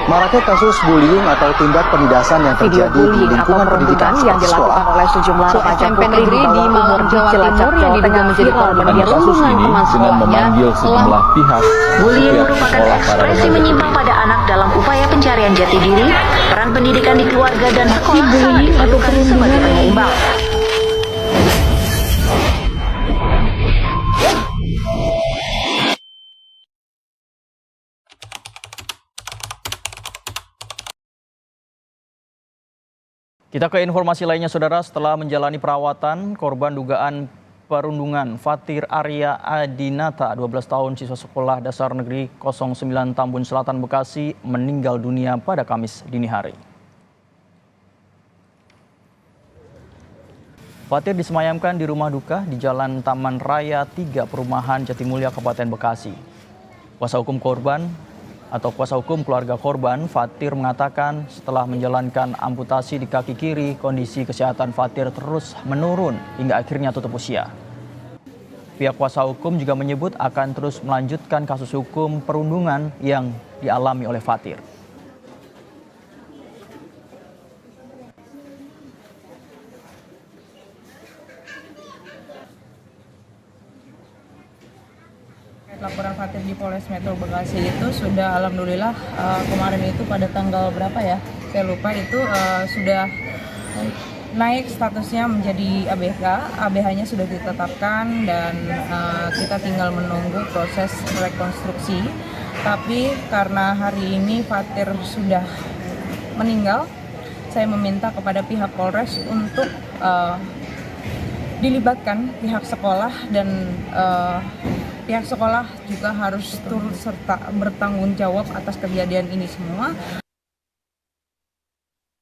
Maraknya kasus bullying atau tindak penindasan yang terjadi di lingkungan pendidikan yang dilakukan oleh sejumlah remaja putri di bawah umur di Cilacap, Jawa Tengah menjadi korban perundungan teman dengan memanggil sejumlah pihak. Bullying merupakan ekspresi menyimpang pada anak dalam upaya pencarian jati diri, peran pendidikan di keluarga dan sekolah sangat diperlukan sebagai penyeimbang. Kita ke informasi lainnya, saudara. Setelah menjalani perawatan, korban dugaan perundungan Fatir Arya Adinata, 12 tahun, siswa sekolah dasar negeri 09 Tambun Selatan, Bekasi, meninggal dunia pada Kamis dini hari. Fatir disemayamkan di rumah duka di Jalan Taman Raya 3, Perumahan Jatimulya, Kabupaten Bekasi. Kuasa hukum keluarga korban, Fatir, mengatakan setelah menjalankan amputasi di kaki kiri, kondisi kesehatan Fatir terus menurun hingga akhirnya tutup usia. Pihak kuasa hukum juga menyebut akan terus melanjutkan kasus hukum perundungan yang dialami oleh Fatir. Laporan Fatir di Polres Metro Bekasi itu sudah alhamdulillah kemarin itu pada tanggal berapa ya, saya lupa, itu sudah naik statusnya menjadi ABH. ABH-nya sudah ditetapkan dan kita tinggal menunggu proses rekonstruksi. Tapi karena hari ini Fatir sudah meninggal, saya meminta kepada pihak Polres untuk dilibatkan pihak sekolah dan pihak sekolah juga harus turut serta bertanggung jawab atas kejadian ini semua.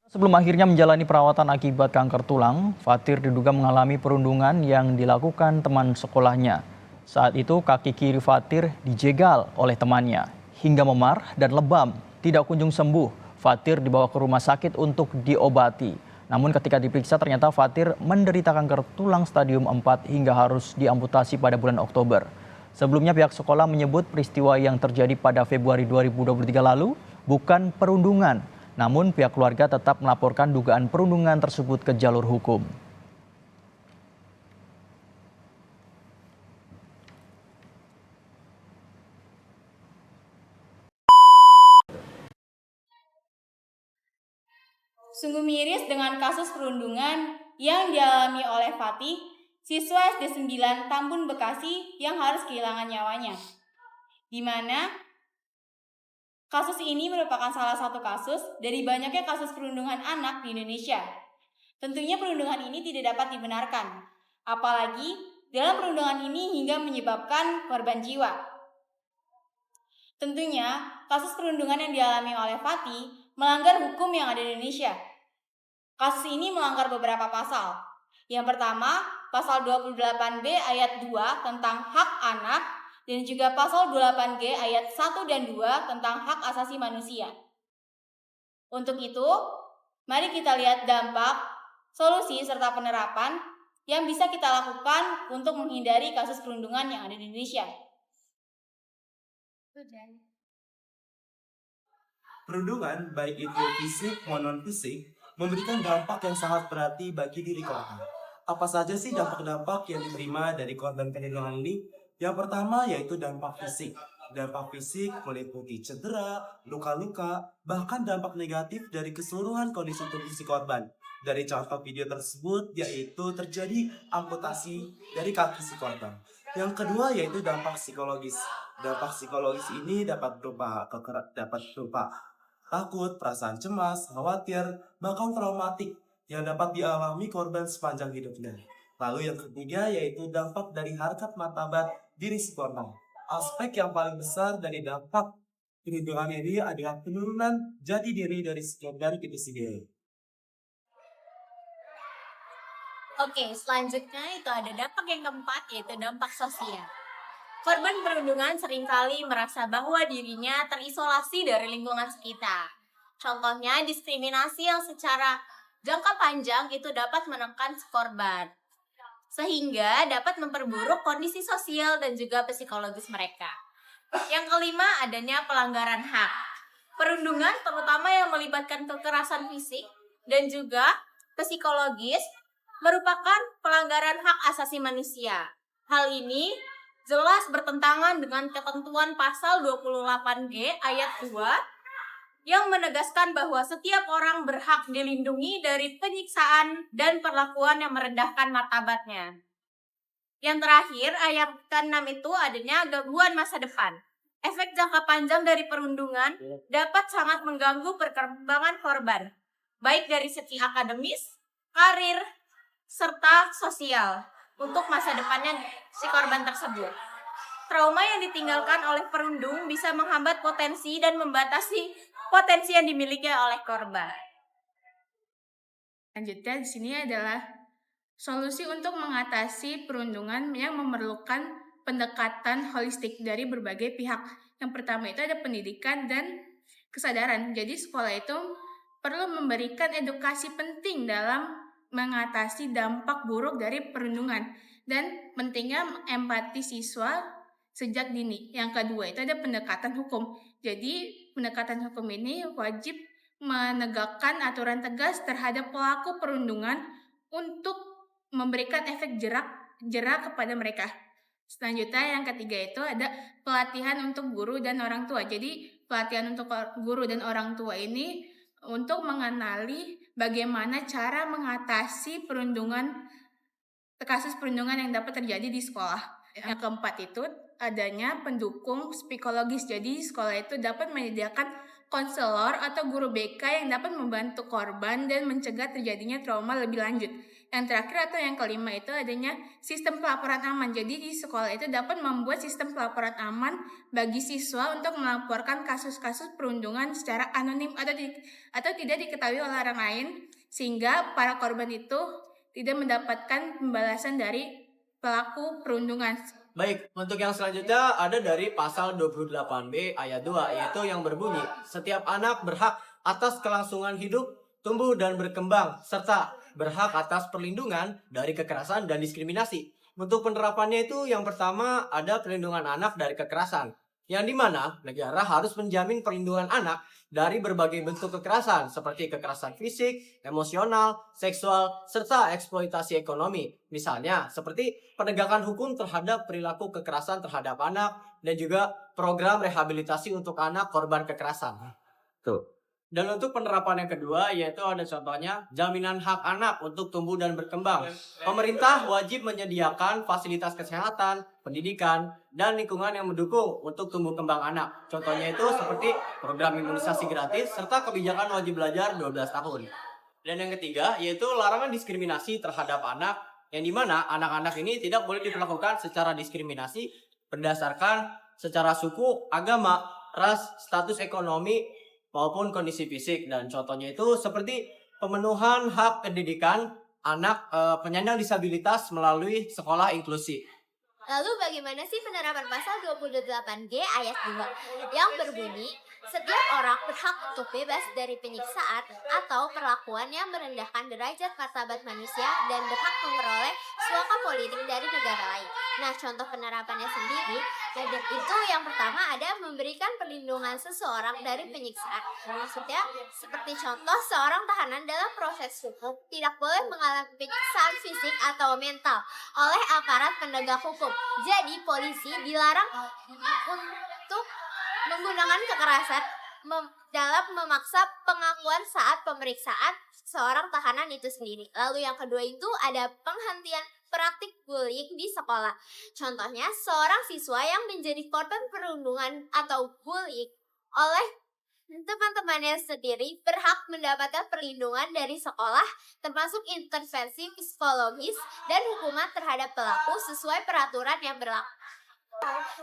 Sebelum akhirnya menjalani perawatan akibat kanker tulang, Fatir diduga mengalami perundungan yang dilakukan teman sekolahnya. Saat itu kaki kiri Fatir dijegal oleh temannya hingga memar dan lebam, tidak kunjung sembuh. Fatir dibawa ke rumah sakit untuk diobati. Namun ketika diperiksa ternyata Fatir menderita kanker tulang stadium 4 hingga harus diamputasi pada bulan Oktober. Sebelumnya pihak sekolah menyebut peristiwa yang terjadi pada Februari 2023 lalu bukan perundungan. Namun pihak keluarga tetap melaporkan dugaan perundungan tersebut ke jalur hukum. Sungguh miris dengan kasus perundungan yang dialami oleh Fatih, siswa SD 9 Tambun Bekasi yang harus kehilangan nyawanya. Di mana kasus ini merupakan salah satu kasus dari banyaknya kasus perundungan anak di Indonesia. Tentunya perundungan ini tidak dapat dibenarkan, apalagi dalam perundungan ini hingga menyebabkan korban jiwa. Tentunya kasus perundungan yang dialami oleh Fatih melanggar hukum yang ada di Indonesia. Kasus ini melanggar beberapa pasal. Yang pertama, pasal 28B ayat 2 tentang hak anak dan juga pasal 28G ayat 1 dan 2 tentang hak asasi manusia. Untuk itu, mari kita lihat dampak, solusi, serta penerapan yang bisa kita lakukan untuk menghindari kasus perundungan yang ada di Indonesia. Perundungan, baik itu fisik maupun non-fisik, memberikan dampak yang sangat berarti bagi diri korban. Apa saja sih dampak-dampak yang diterima dari korban perundungan ini? Yang pertama yaitu dampak fisik. Dampak fisik meliputi cedera, luka-luka, bahkan dampak negatif dari keseluruhan kondisi tubuh si korban. Dari contoh video tersebut yaitu terjadi amputasi dari kaki si korban. Yang kedua yaitu dampak psikologis. Dampak psikologis ini dapat berupa takut, perasaan cemas, khawatir, bahkan traumatik yang dapat dialami korban sepanjang hidupnya. Lalu yang ketiga yaitu dampak dari harkat martabat diri si korban. Aspek yang paling besar dari dampak perundungan ini adalah penurunan jati diri dari si korban itu sendiri. Oke, selanjutnya itu ada dampak yang keempat, yaitu dampak sosial. Korban perundungan seringkali merasa bahwa dirinya terisolasi dari lingkungan sekitar. Contohnya diskriminasi yang secara jangka panjang itu dapat menekan si korban, sehingga dapat memperburuk kondisi sosial dan juga psikologis mereka. Yang kelima, adanya pelanggaran hak. Perundungan terutama yang melibatkan kekerasan fisik dan juga psikologis merupakan pelanggaran hak asasi manusia. Hal ini jelas bertentangan dengan ketentuan pasal 28G ayat 2 yang menegaskan bahwa setiap orang berhak dilindungi dari penyiksaan dan perlakuan yang merendahkan martabatnya. Yang terakhir, ayat ke-6 itu adanya gangguan masa depan. Efek jangka panjang dari perundungan dapat sangat mengganggu perkembangan korban, baik dari segi akademis, karir, serta sosial untuk masa depannya si korban tersebut. Trauma yang ditinggalkan oleh perundung bisa menghambat potensi dan membatasi potensi yang dimiliki oleh korban. Selanjutnya di sini adalah solusi untuk mengatasi perundungan yang memerlukan pendekatan holistik dari berbagai pihak. Yang pertama itu ada pendidikan dan kesadaran. Jadi sekolah itu perlu memberikan edukasi penting dalam mengatasi dampak buruk dari perundungan dan pentingnya empati siswa sejak dini. Yang kedua itu ada pendekatan hukum. Jadi pendekatan hukum ini wajib menegakkan aturan tegas terhadap pelaku perundungan untuk memberikan efek jerak kepada mereka. Selanjutnya yang ketiga itu ada pelatihan untuk guru dan orang tua. Jadi pelatihan untuk guru dan orang tua ini untuk mengenali bagaimana cara mengatasi kasus perundungan yang dapat terjadi di sekolah. Yang keempat itu adanya pendukung psikologis. Jadi sekolah itu dapat menyediakan konselor atau guru BK yang dapat membantu korban dan mencegah terjadinya trauma lebih lanjut. Yang terakhir atau yang kelima itu adanya sistem pelaporan aman. Jadi di sekolah itu dapat membuat sistem pelaporan aman bagi siswa untuk melaporkan kasus-kasus perundungan secara anonim atau tidak diketahui oleh orang lain, sehingga para korban itu tidak mendapatkan pembalasan dari pelaku perundungan. Baik, untuk yang selanjutnya ada dari pasal 28B ayat 2, yaitu yang berbunyi, setiap anak berhak atas kelangsungan hidup, tumbuh dan berkembang, serta berhak atas perlindungan dari kekerasan dan diskriminasi. Untuk penerapannya itu yang pertama ada perlindungan anak dari kekerasan, yang dimana negara harus menjamin perlindungan anak dari berbagai bentuk kekerasan seperti kekerasan fisik, emosional, seksual, serta eksploitasi ekonomi. Misalnya seperti penegakan hukum terhadap perilaku kekerasan terhadap anak dan juga program rehabilitasi untuk anak korban kekerasan. Tuh. Dan untuk penerapan yang kedua yaitu ada contohnya jaminan hak anak untuk tumbuh dan berkembang. Pemerintah wajib menyediakan fasilitas kesehatan, pendidikan, dan lingkungan yang mendukung untuk tumbuh kembang anak. Contohnya itu seperti program imunisasi gratis serta kebijakan wajib belajar 12 tahun. Dan yang ketiga yaitu larangan diskriminasi terhadap anak, yang dimana anak-anak ini tidak boleh diperlakukan secara diskriminasi berdasarkan secara suku, agama, ras, status ekonomi, maupun kondisi fisik. Dan contohnya itu seperti pemenuhan hak pendidikan anak penyandang disabilitas melalui sekolah inklusi. Lalu bagaimana sih penerapan pasal 28G ayat 2 yang berbunyi, setiap orang berhak untuk bebas dari penyiksaan atau perlakuan yang merendahkan derajat martabat manusia dan berhak memperoleh suaka politik dari negara lain. Nah, contoh penerapannya sendiri, itu yang pertama ada memberikan perlindungan seseorang dari penyiksaan. Maksudnya, seperti contoh seorang tahanan dalam proses hukum tidak boleh mengalami penyiksaan fisik atau mental oleh aparat penegak hukum. Jadi, polisi dilarang untuk menggunakan kekerasan dalam memaksa pengakuan saat pemeriksaan seorang tahanan itu sendiri. Lalu yang kedua itu ada penghentian praktik bullying di sekolah. Contohnya, seorang siswa yang menjadi korban perundungan atau bullying oleh teman-temannya sendiri berhak mendapatkan perlindungan dari sekolah, termasuk intervensi psikologis dan hukuman terhadap pelaku sesuai peraturan yang berlaku.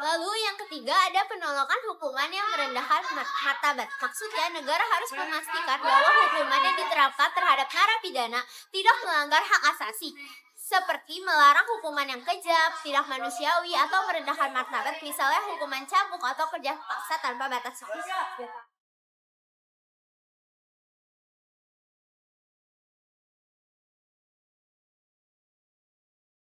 Lalu yang ketiga ada penolakan hukuman yang merendahkan martabat. Maksudnya negara harus memastikan bahwa hukuman yang diterapkan terhadap narapidana tidak melanggar hak asasi, seperti melarang hukuman yang kejam, tidak manusiawi, atau merendahkan martabat, misalnya hukuman cambuk atau kerja paksa tanpa batas waktu.